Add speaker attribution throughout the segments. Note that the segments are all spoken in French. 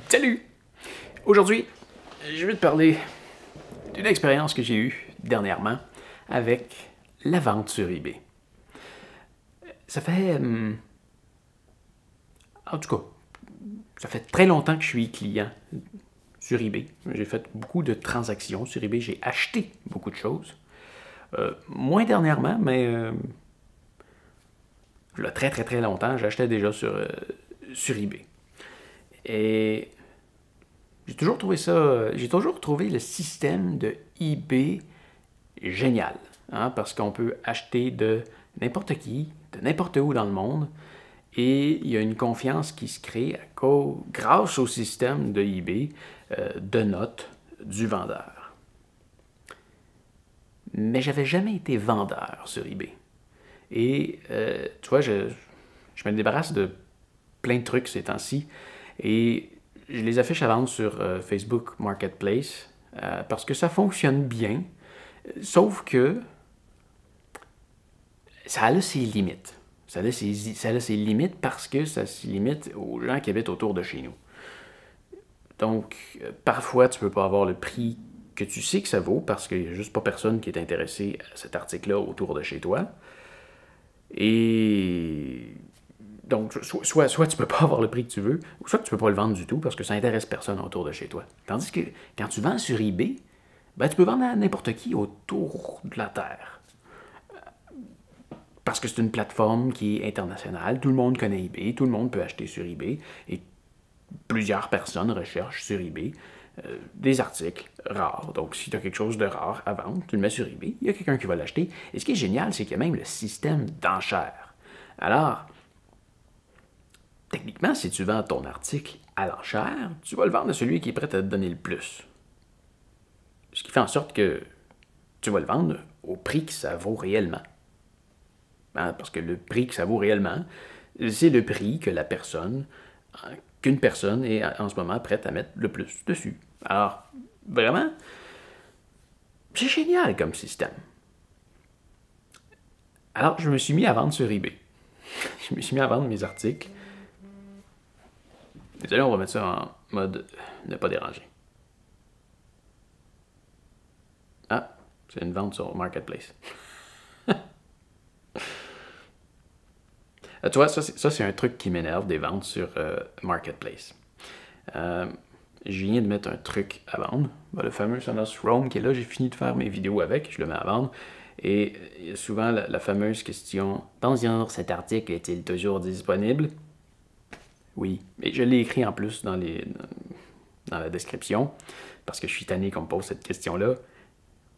Speaker 1: Salut! Aujourd'hui, je vais te parler d'une expérience que j'ai eue dernièrement avec la vente sur eBay. Ça fait... en tout cas, ça fait très longtemps que je suis client sur eBay. J'ai fait beaucoup de transactions sur eBay. J'ai acheté beaucoup de choses. Moins dernièrement, mais... il y a très très très longtemps, j'achetais déjà sur eBay. Et... j'ai toujours trouvé le système de eBay génial, hein, parce qu'on peut acheter de n'importe qui, de n'importe où dans le monde, et il y a une confiance qui se crée grâce au système de eBay de notes du vendeur. Mais j'avais jamais été vendeur sur eBay. Et tu vois, je me débarrasse de plein de trucs ces temps-ci, et je les affiche à vendre sur Facebook Marketplace parce que ça fonctionne bien, sauf que ça a ses limites. Ça a ses limites parce que ça se limite aux gens qui habitent autour de chez nous. Donc, parfois, tu ne peux pas avoir le prix que tu sais que ça vaut parce qu'il n'y a juste pas personne qui est intéressé à cet article-là autour de chez toi. Et donc, soit tu peux pas avoir le prix que tu veux, ou soit tu peux pas le vendre du tout parce que ça intéresse personne autour de chez toi. Tandis que quand tu vends sur eBay, ben, tu peux vendre à n'importe qui autour de la Terre. Parce que c'est une plateforme qui est internationale, tout le monde connaît eBay, tout le monde peut acheter sur eBay, et plusieurs personnes recherchent sur eBay des articles rares. Donc, si tu as quelque chose de rare à vendre, tu le mets sur eBay, il y a quelqu'un qui va l'acheter. Et ce qui est génial, c'est qu'il y a même le système d'enchères. Alors, techniquement, si tu vends ton article à l'enchère, tu vas le vendre à celui qui est prêt à te donner le plus. Ce qui fait en sorte que tu vas le vendre au prix que ça vaut réellement. Hein, parce que le prix que ça vaut réellement, c'est le prix que qu'une personne est en ce moment prête à mettre le plus dessus. Alors, vraiment, c'est génial comme système. Alors, je me suis mis à vendre sur eBay. Je me suis mis à vendre mes articles. Désolé, on va mettre ça en mode ne pas déranger. Ah, c'est une vente sur Marketplace. Tu vois, ça c'est un truc qui m'énerve, des ventes sur Marketplace. Je viens de mettre un truc à vendre. Le fameux Sonos Roam qui est là, j'ai fini de faire mes vidéos avec, je le mets à vendre. Et il y a souvent la fameuse question « Bonjour, cet article est-il toujours disponible? » Oui, et je l'ai écrit en plus dans la description, parce que je suis tanné qu'on me pose cette question-là.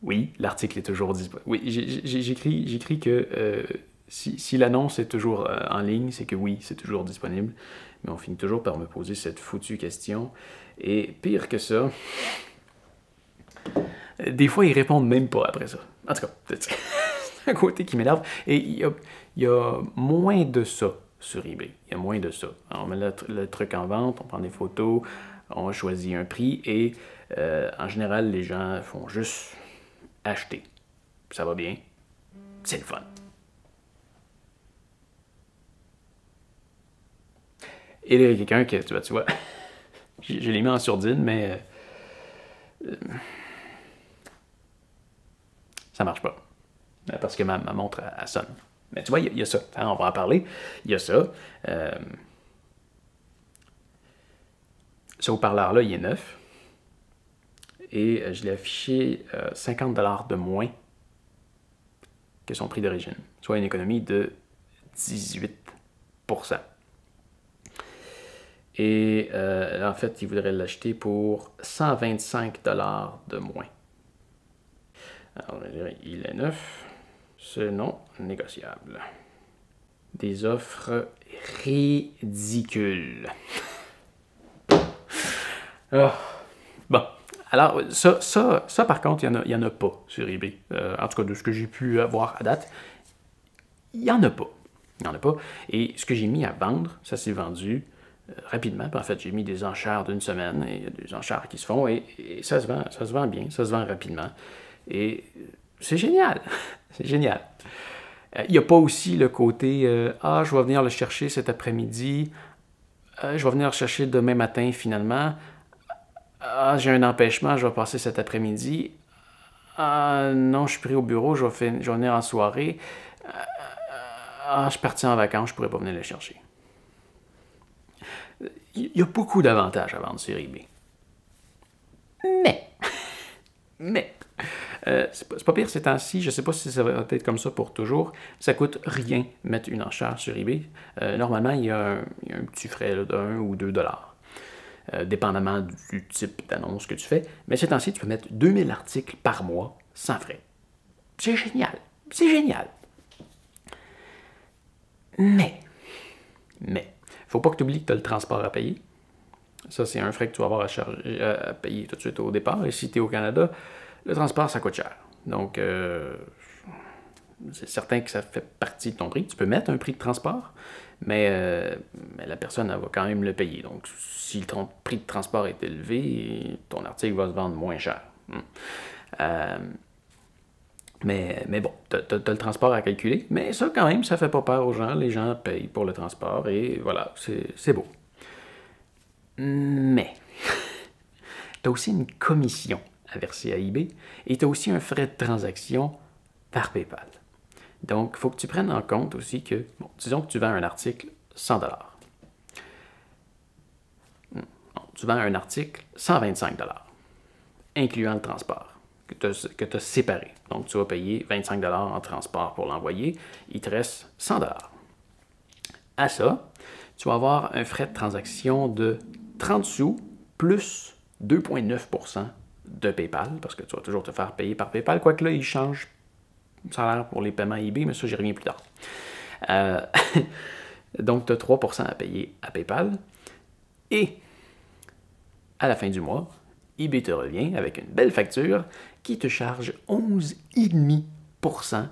Speaker 1: Oui, l'article est toujours disponible. Oui, j'écris que si l'annonce est toujours en ligne, c'est que oui, c'est toujours disponible. Mais on finit toujours par me poser cette foutue question. Et pire que ça, des fois, ils répondent même pas après ça. En tout cas, c'est un côté qui m'énerve. Et il y a moins de ça sur eBay. Il y a moins de ça. Alors, on met le truc en vente, on prend des photos, on choisit un prix et en général, les gens font juste acheter. Ça va bien. C'est le fun. Et là, il y a quelqu'un qui, tu vois, je l'ai mis en sourdine, mais ça marche pas. Parce que ma montre, elle sonne. Mais tu vois, il y a ça. Hein, on va en parler. Il y a ça. Ce haut-parleur-là, il est neuf. Et je l'ai affiché 50$ de moins que son prix d'origine. Soit une économie de 18%. Et en fait, il voudrait l'acheter pour 125$ de moins. Alors, il est neuf. C'est non négociable. Des offres ridicules. Oh. Bon. Alors, ça par contre, il y en a pas sur eBay. En tout cas, de ce que j'ai pu avoir à date, il n'y en a pas. Il n'y en a pas. Et ce que j'ai mis à vendre, ça s'est vendu rapidement. En fait, j'ai mis des enchères d'une semaine et il y a des enchères qui se font et ça se vend bien, ça se vend rapidement. Et c'est génial. C'est génial. Il n'y a pas aussi le côté je vais venir le chercher cet après-midi Je vais venir le chercher demain matin finalement. Ah, j'ai un empêchement, je vais passer cet après-midi. Ah non, je suis pris au bureau, je vais venir en soirée. Ah, je suis parti en vacances, je pourrais pas venir le chercher. Il y a beaucoup d'avantages à vendre sur eBay. Mais, mais, c'est pas pire ces temps-ci, je sais pas si ça va être comme ça pour toujours, ça coûte rien mettre une enchère sur eBay. Normalement, il y a un petit frais là, d'1 ou 2 dollars, dépendamment du type d'annonce que tu fais. Mais ces temps-ci, tu peux mettre 2000 articles par mois sans frais. C'est génial, c'est génial. Mais, faut pas que tu oublies que tu as le transport à payer. Ça, c'est un frais que tu vas avoir à payer tout de suite au départ. Et si tu es au Canada, le transport, ça coûte cher. Donc, c'est certain que ça fait partie de ton prix. Tu peux mettre un prix de transport, mais la personne, elle va quand même le payer. Donc, si ton prix de transport est élevé, ton article va se vendre moins cher. Mais bon, tu as le transport à calculer, mais ça, quand même, ça fait pas peur aux gens. Les gens payent pour le transport et voilà, c'est beau. Mais, tu as aussi une commission à verser à eBay et tu as aussi un frais de transaction par PayPal. Donc, il faut que tu prennes en compte aussi que, bon, disons que tu vends un article 100 $. Tu vends un article 125 $, incluant le transport que tu as séparé. Donc, tu vas payer 25 $ en transport pour l'envoyer. Il te reste 100 $. À ça, tu vas avoir un frais de transaction de 30 sous plus 2,9 % de PayPal, parce que tu vas toujours te faire payer par PayPal, quoique là, il change ça a l'air pour les paiements eBay, mais ça, j'y reviens plus tard. Donc, tu as 3% à payer à PayPal. Et à la fin du mois, eBay te revient avec une belle facture qui te charge 11,5%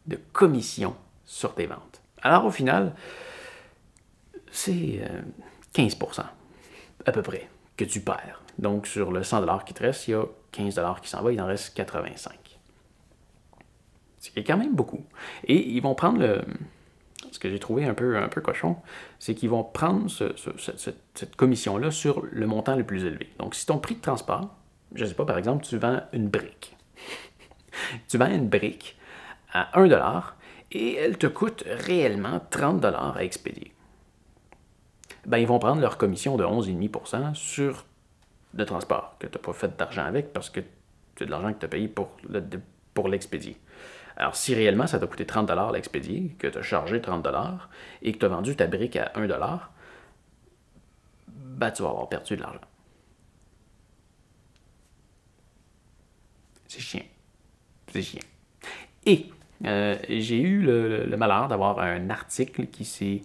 Speaker 1: de commission sur tes ventes. Alors, au final, c'est 15% à peu près que tu perds. Donc, sur le 100 $ qui te reste, il y a 15 $ qui s'en va, il en reste 85. C'est quand même beaucoup. Et ils vont prendre ce que j'ai trouvé un peu cochon, c'est qu'ils vont prendre cette commission-là sur le montant le plus élevé. Donc, si ton prix de transport, je ne sais pas, par exemple, tu vends une brique. Tu vends une brique à 1 $ et elle te coûte réellement 30 $ à expédier. Ben, ils vont prendre leur commission de 11,5% sur le transport, que tu n'as pas fait d'argent avec parce que c'est de l'argent que tu as payé pour l'expédier. Alors, si réellement ça t'a coûté 30 $ l'expédier, que tu as chargé 30 $ et que tu as vendu ta brique à 1 $, ben, tu vas avoir perdu de l'argent. C'est chiant. C'est chiant. Et j'ai eu le malheur d'avoir un article qui s'est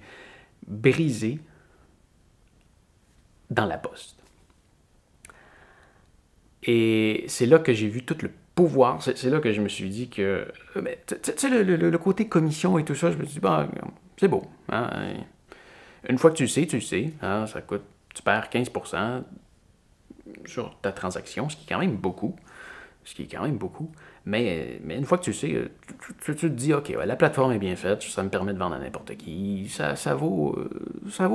Speaker 1: brisé dans la poste. Et c'est là que j'ai vu tout le pouvoir. C'est là que je me suis dit que... Tu sais, le côté commission et tout ça, je me suis dit, bah, c'est beau. Hein? Une fois que tu le sais. Hein, ça coûte, tu perds 15% sur ta transaction, ce qui est quand même beaucoup. Mais une fois que tu le sais, tu te dis, OK, ouais, la plateforme est bien faite, ça me permet de vendre à n'importe qui, ça vaut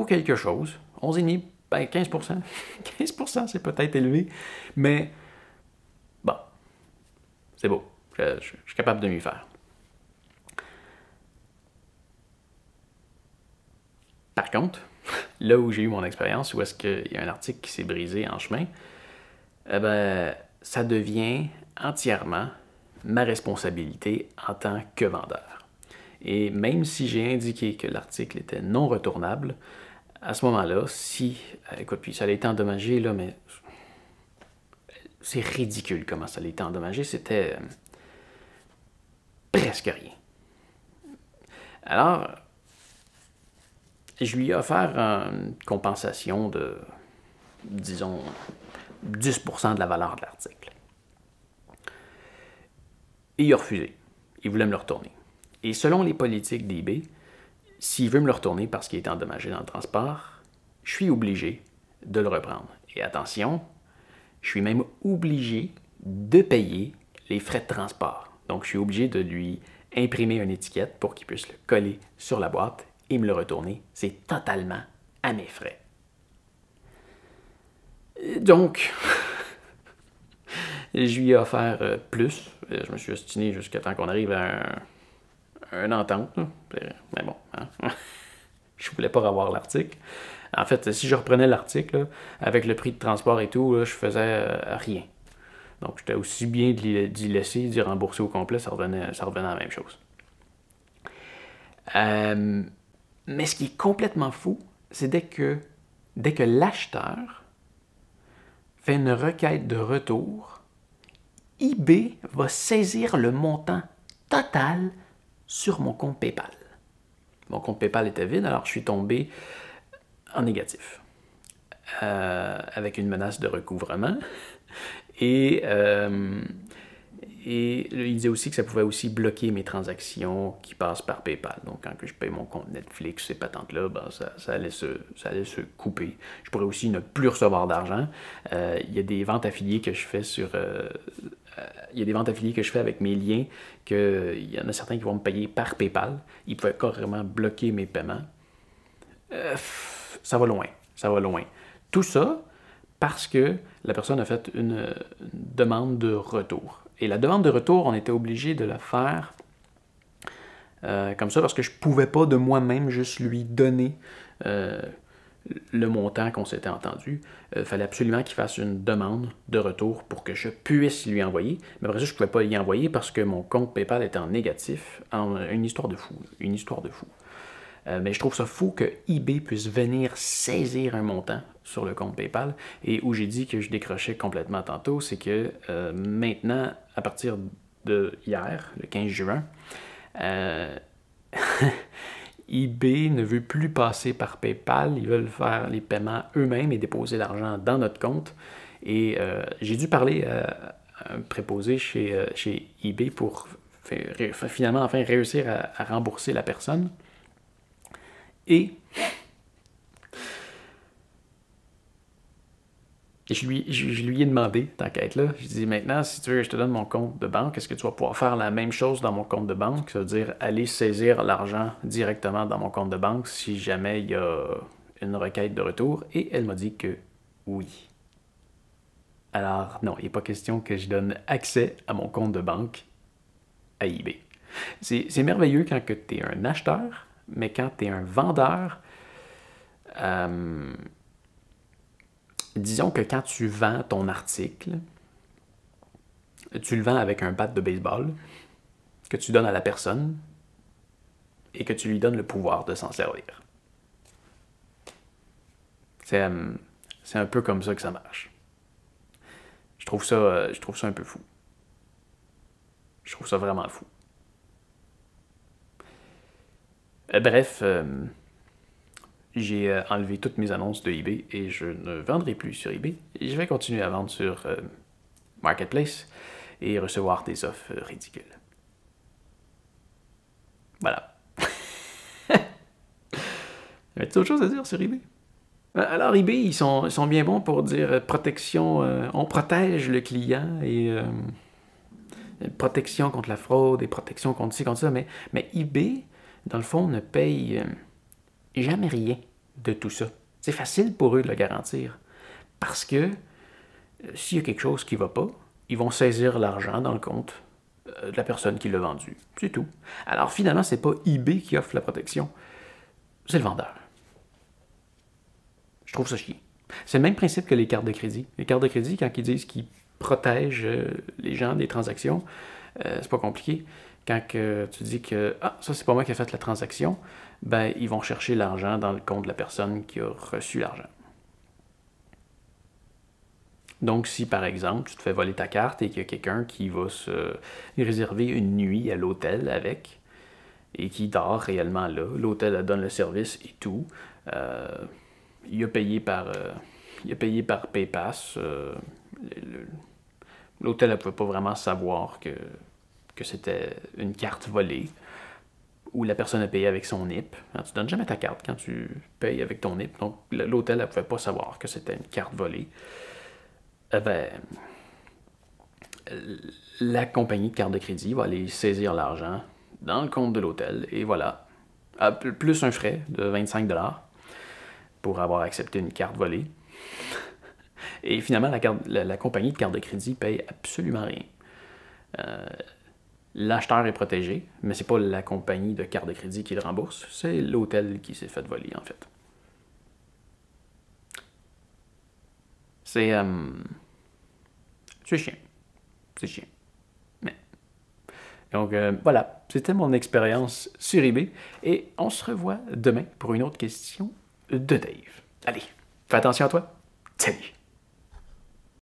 Speaker 1: quelque chose. 11,5, ben 15%. 15%, c'est peut-être élevé, mais bon, c'est beau. Je suis capable de m'y faire. Par contre, là où j'ai eu mon expérience, où est-ce qu'il y a un article qui s'est brisé en chemin, eh ben, ça devient entièrement ma responsabilité en tant que vendeur. Et même si j'ai indiqué que l'article était non retournable, à ce moment-là, écoute, puis ça a été endommagé, là, mais c'est ridicule comment ça a été endommagé, c'était presque rien. Alors, je lui ai offert une compensation de, disons, 10% de la valeur de l'article. Et il a refusé. Il voulait me le retourner. Et selon les politiques d'eBay, s'il veut me le retourner parce qu'il est endommagé dans le transport, je suis obligé de le reprendre. Et attention, je suis même obligé de payer les frais de transport. Donc, je suis obligé de lui imprimer une étiquette pour qu'il puisse le coller sur la boîte et me le retourner. C'est totalement à mes frais. Donc, je lui ai offert plus. Je me suis ostiné jusqu'à temps qu'on arrive à une entente. Là. Mais bon, hein? Je voulais pas revoir l'article. En fait, si je reprenais l'article, avec le prix de transport et tout, là, je faisais rien. Donc, j'étais aussi bien d'y laisser, d'y rembourser au complet, ça revenait à la même chose. Mais ce qui est complètement fou, c'est dès que l'acheteur fait une requête de retour, eBay va saisir le montant total sur mon compte PayPal. Mon compte PayPal était vide, alors je suis tombé en négatif, avec une menace de recouvrement. Et il disait aussi que ça pouvait aussi bloquer mes transactions qui passent par PayPal. Donc, quand je paye mon compte Netflix, ces patentes-là, ben, ça allait se couper. Je pourrais aussi ne plus recevoir d'argent. Il y a des ventes affiliées que je fais il y a des ventes affiliées que je fais avec mes liens, il y en a certains qui vont me payer par PayPal. Ils pouvaient carrément bloquer mes paiements. Ça va loin. Tout ça parce que la personne a fait une demande de retour. Et la demande de retour, on était obligé de la faire comme ça parce que je ne pouvais pas de moi-même juste lui donner le montant qu'on s'était entendu. Il fallait absolument qu'il fasse une demande de retour pour que je puisse lui envoyer. Mais après ça, je ne pouvais pas y envoyer parce que mon compte PayPal était en négatif. Une histoire de fou. Mais je trouve ça fou que eBay puisse venir saisir un montant sur le compte PayPal. Et où j'ai dit que je décrochais complètement tantôt, c'est que maintenant, à partir de hier, le 15 juin, eBay ne veut plus passer par PayPal. Ils veulent faire les paiements eux-mêmes et déposer l'argent dans notre compte. Et j'ai dû parler à un préposé chez eBay pour finalement enfin réussir à rembourser la personne. Et je lui ai demandé, tant qu'à être là, je lui ai dit maintenant, si tu veux que je te donne mon compte de banque, est-ce que tu vas pouvoir faire la même chose dans mon compte de banque? Ça veut dire aller saisir l'argent directement dans mon compte de banque si jamais il y a une requête de retour. Et elle m'a dit que oui. Alors non, il n'est pas question que je donne accès à mon compte de banque à eBay. C'est merveilleux quand tu es un acheteur, mais quand tu es un vendeur, disons que quand tu vends ton article, tu le vends avec un bat de baseball que tu donnes à la personne et que tu lui donnes le pouvoir de s'en servir. C'est un peu comme ça que ça marche. Je trouve ça un peu fou. Je trouve ça vraiment fou. Bref, j'ai enlevé toutes mes annonces de eBay et je ne vendrai plus sur eBay. Et je vais continuer à vendre sur Marketplace et recevoir des offres ridicules. Voilà. As-tu autre chose à dire sur eBay? Alors eBay, ils sont bien bons pour dire protection, on protège le client et protection contre la fraude et protection contre ci, contre ça, mais eBay, dans le fond, ne paye jamais rien de tout ça. C'est facile pour eux de le garantir. Parce que s'il y a quelque chose qui ne va pas, ils vont saisir l'argent dans le compte de la personne qui l'a vendu. C'est tout. Alors finalement, c'est pas eBay qui offre la protection, c'est le vendeur. Je trouve ça chiant. C'est le même principe que les cartes de crédit. Les cartes de crédit, quand ils disent qu'ils protègent les gens des transactions, c'est pas compliqué. Quand tu dis que ça c'est pas moi qui ai fait la transaction, ben ils vont chercher l'argent dans le compte de la personne qui a reçu l'argent. Donc si par exemple tu te fais voler ta carte et qu'il y a quelqu'un qui va se réserver une nuit à l'hôtel avec et qui dort réellement là, l'hôtel donne le service et tout, il a payé par PayPass, l'hôtel ne pouvait pas vraiment savoir que c'était une carte volée, ou la personne a payé avec son NIP. Alors, tu ne donnes jamais ta carte quand tu payes avec ton NIP, donc l'hôtel ne pouvait pas savoir que c'était une carte volée. La compagnie de carte de crédit va aller saisir l'argent dans le compte de l'hôtel, et voilà, plus un frais de 25$ pour avoir accepté une carte volée. Et finalement, la compagnie de carte de crédit paye absolument rien. L'acheteur est protégé, mais c'est pas la compagnie de carte de crédit qui le rembourse, c'est l'hôtel qui s'est fait voler, en fait. C'est chiant. C'est chiant. Mais... Donc voilà, c'était mon expérience sur eBay. Et on se revoit demain pour une autre question de Dave. Allez, fais attention à toi. Salut!